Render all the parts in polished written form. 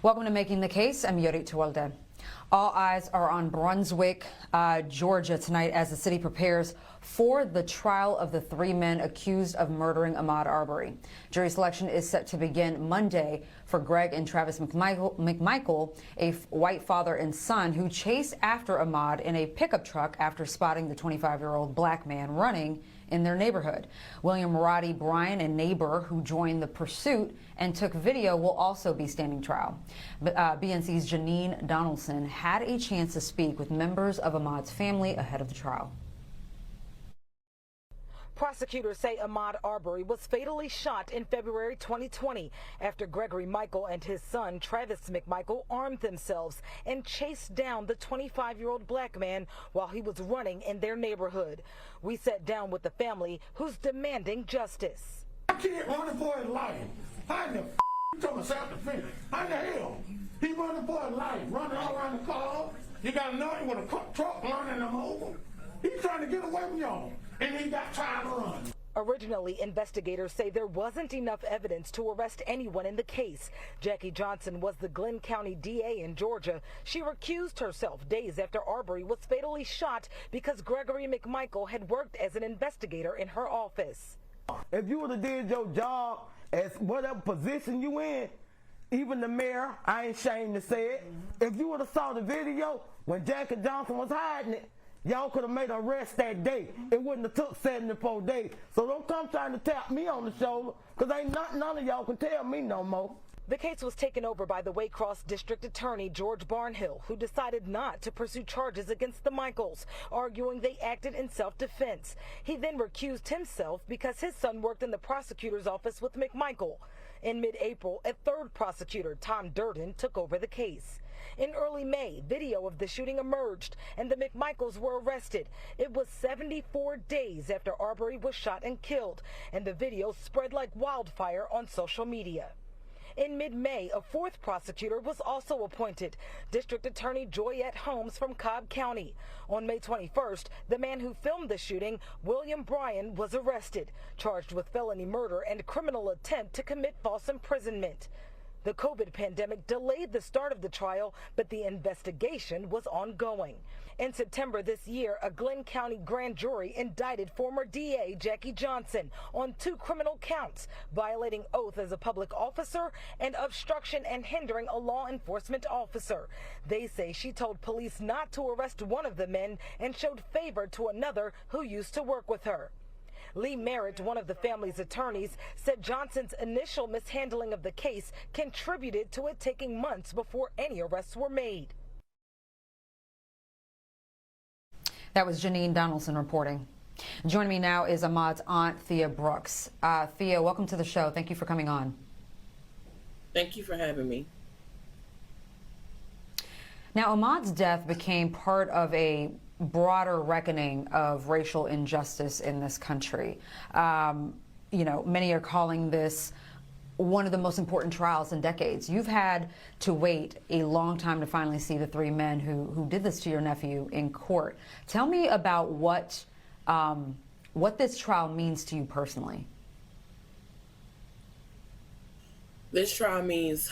Welcome to Making the Case. I'm Yodit Tewolde. All eyes are on Brunswick, Georgia tonight as the city prepares for the trial of the three men accused of murdering Ahmaud Arbery. Jury selection is set to begin Monday for Greg and Travis McMichael, a white father and son who chased after Ahmaud in a pickup truck after spotting the 25-year-old black man running in their neighborhood. William Roddy Bryan, a neighbor who joined the pursuit and took video, will also be standing trial. BNC's Janine Donaldson had a chance to speak with members of Ahmaud's family ahead of the trial. Prosecutors say Ahmaud Arbery was fatally shot in February 2020 after Gregory Michael and his son Travis McMichael armed themselves and chased down the 25-year-old black man while he was running in their neighborhood. We sat down with the family who's demanding justice. My kid running for his life. How in the you talking self-defense? How the hell? He running for his life, running all around the car. You got another with a truck running him over. He's trying to get away from y'all. And he got tried to run. Originally, investigators say there wasn't enough evidence to arrest anyone in the case. Jackie Johnson was the Glenn County DA in Georgia. She recused herself days after Arbery was fatally shot because Gregory McMichael had worked as an investigator in her office. If you would have did your job as whatever position you in, even the mayor, I ain't ashamed to say it, if you would have saw the video when Jackie Johnson was hiding it, y'all could have made an arrest that day. It wouldn't have took 74 days. So don't come trying to tap me on the shoulder, because ain't none of y'all can tell me no more. The case was taken over by the Waycross District Attorney George Barnhill, who decided not to pursue charges against the Michaels, arguing they acted in self-defense. He then recused himself because his son worked in the prosecutor's office with McMichael. In mid-April, a third prosecutor, Tom Durden, took over the case. In early May, video of the shooting emerged and the McMichaels were arrested. It was 74 days after Arbery was shot and killed, and the video spread like wildfire on social media. In mid-May, a fourth prosecutor was also appointed, District Attorney Joyette Holmes from Cobb County. On May 21st, the man who filmed the shooting, William Bryan, was arrested, charged with felony murder and criminal attempt to commit false imprisonment. The COVID pandemic delayed the start of the trial, but the investigation was ongoing. In September this year, a Glenn County grand jury indicted former DA Jackie Johnson on 2 criminal counts, violating oath as a public officer and obstruction and hindering a law enforcement officer. They say she told police not to arrest one of the men and showed favor to another who used to work with her. Lee Merritt, one of the family's attorneys, said Johnson's initial mishandling of the case contributed to it taking months before any arrests were made. That was Janine Donaldson reporting. Joining me now is Ahmaud's aunt, Thea Brooks. Thea, welcome to the show. Thank you for coming on. Thank you for having me. Now, Ahmaud's death became part of a broader reckoning of racial injustice in this country. You know, many are calling this one of the most important trials in decades. You've had to wait a long time to finally see the three men who did this to your nephew in court. Tell me about what this trial means to you personally. This trial means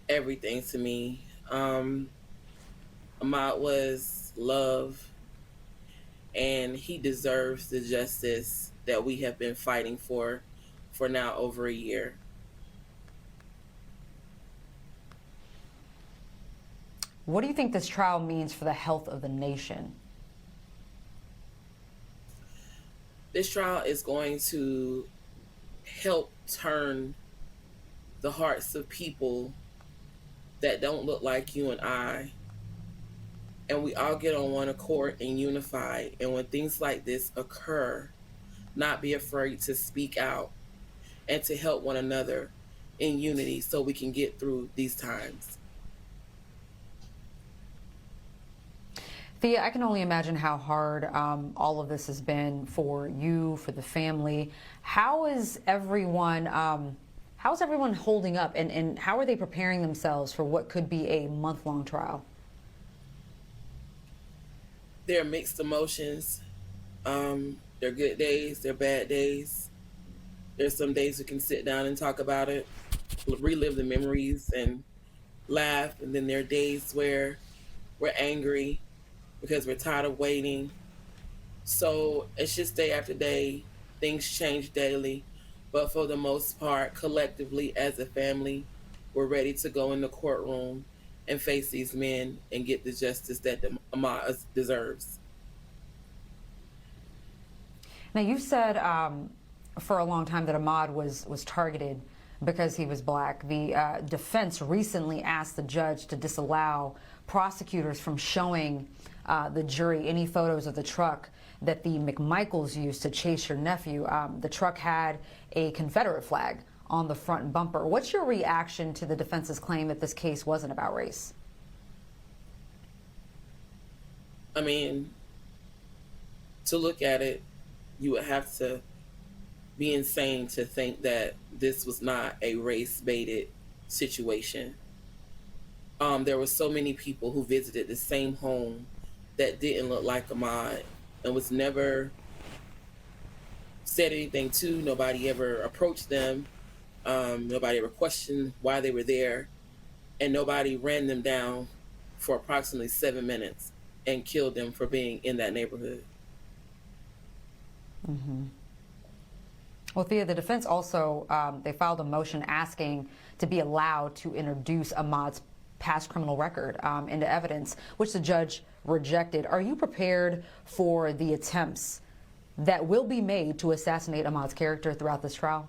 everything to me. Ahmaud was love, and he deserves the justice that we have been fighting for now over a year. What do you think this trial means for the health of the nation? This trial is going to help turn the hearts of people that don't look like you and I, and we all get on one accord and unify. And when things like this occur, not be afraid to speak out and to help one another in unity so we can get through these times. Thea, I can only imagine how hard all of this has been for you, for the family. How is everyone holding up, and how are they preparing themselves for what could be a month-long trial? There are mixed emotions. There are good days, there are bad days. There's some days we can sit down and talk about it, relive the memories, and laugh, and then there are days where we're angry because we're tired of waiting. So it's just day after day. Things change daily. But for the most part, collectively as a family, we're ready to go in the courtroom and face these men and get the justice that Ahmaud deserves. Now, you said for a long time that Ahmaud was targeted because he was black. The defense recently asked the judge to disallow prosecutors from showing the jury any photos of the truck that the McMichaels used to chase your nephew. The truck had a Confederate flag on the front bumper. What's your reaction to the defense's claim that this case wasn't about race? I mean, to look at it, you would have to be insane to think that this was not a race-baited situation. There were so many people who visited the same home that didn't look like Ahmaud and was never said anything to. Nobody ever approached them. Nobody ever questioned why they were there. And nobody ran them down for approximately 7 minutes and killed them for being in that neighborhood. Mm-hmm. Well, Thea, the defense also, they filed a motion asking to be allowed to introduce Ahmaud's past criminal record into evidence, which the judge rejected. Are you prepared for the attempts that will be made to assassinate Ahmaud's character throughout this trial?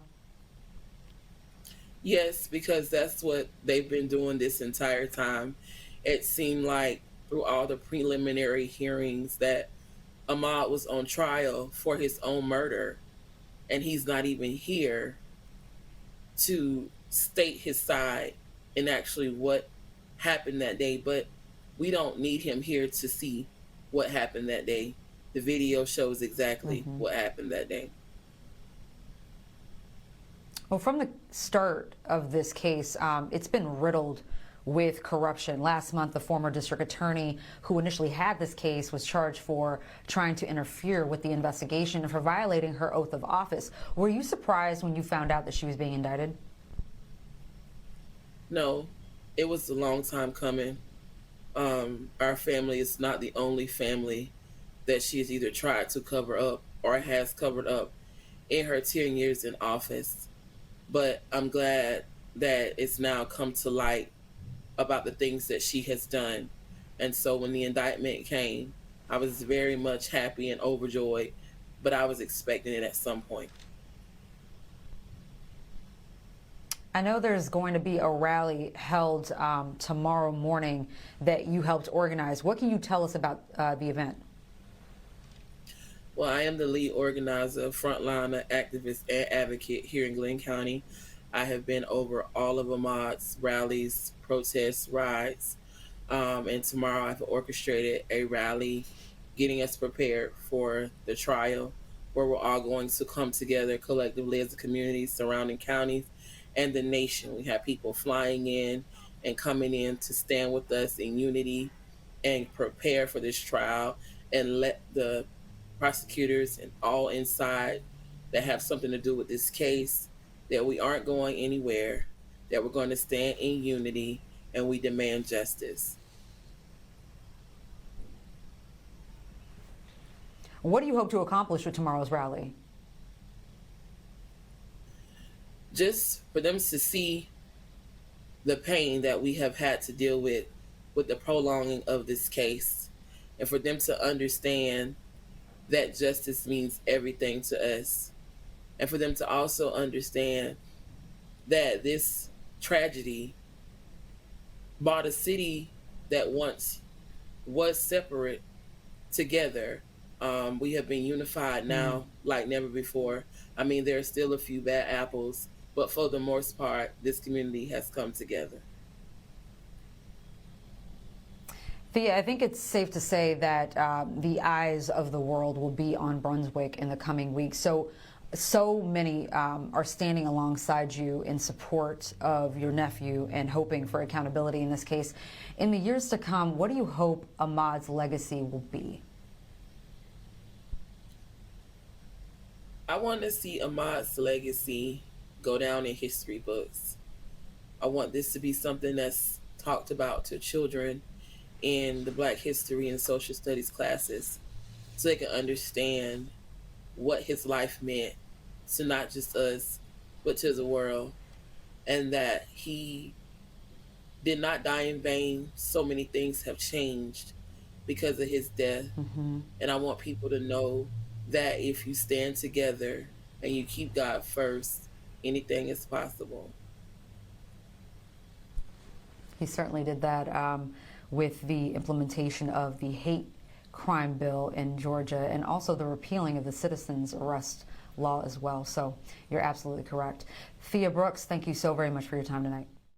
Yes, because that's what they've been doing this entire time. It seemed like through all the preliminary hearings that Ahmaud was on trial for his own murder, and he's not even here to state his side and actually what happened that day. But we don't need him here to see what happened that day. The video shows exactly what happened that day. Well, from the start of this case, it's been riddled with corruption. Last month, the former district attorney who initially had this case was charged for trying to interfere with the investigation and for violating her oath of office. Were you surprised when you found out that she was being indicted? No, it was a long time coming. Our family is not the only family that she has either tried to cover up or has covered up in her 10 years in office. But I'm glad that it's now come to light about the things that she has done. And so when the indictment came, I was very much happy and overjoyed, but I was expecting it at some point. I know there's going to be a rally held tomorrow morning that you helped organize. What can you tell us about the event? Well, I am the lead organizer, frontliner, activist, and advocate here in Glenn County. I have been over all of Ahmaud's rallies, protests, rides, and tomorrow I've orchestrated a rally getting us prepared for the trial, where we're all going to come together collectively as a community, surrounding counties, and the nation. We have people flying in and coming in to stand with us in unity and prepare for this trial and let the prosecutors and all inside that have something to do with this case that we aren't going anywhere, that we're going to stand in unity, and we demand justice. What do you hope to accomplish with tomorrow's rally? Just for them to see the pain that we have had to deal with the prolonging of this case, and for them to understand that justice means everything to us, and for them to also understand that this tragedy brought a city that once was separate together. We have been unified now like never before. I mean, there are still a few bad apples, but for the most part, this community has come together. Thea, I think it's safe to say that the eyes of the world will be on Brunswick in the coming weeks. So many are standing alongside you in support of your nephew and hoping for accountability in this case. In the years to come, what do you hope Ahmaud's legacy will be? I want to see Ahmaud's legacy go down in history books. I want this to be something that's talked about to children in the Black History and Social Studies classes so they can understand what his life meant to not just us, but to the world, and that he did not die in vain. So many things have changed because of his death. And I want people to know that if you stand together and you keep God first, anything is possible. He certainly did that with the implementation of the hate crime bill in Georgia and also the repealing of the citizens arrest law as well. So you're absolutely correct. Thea Brooks, thank you so very much for your time tonight.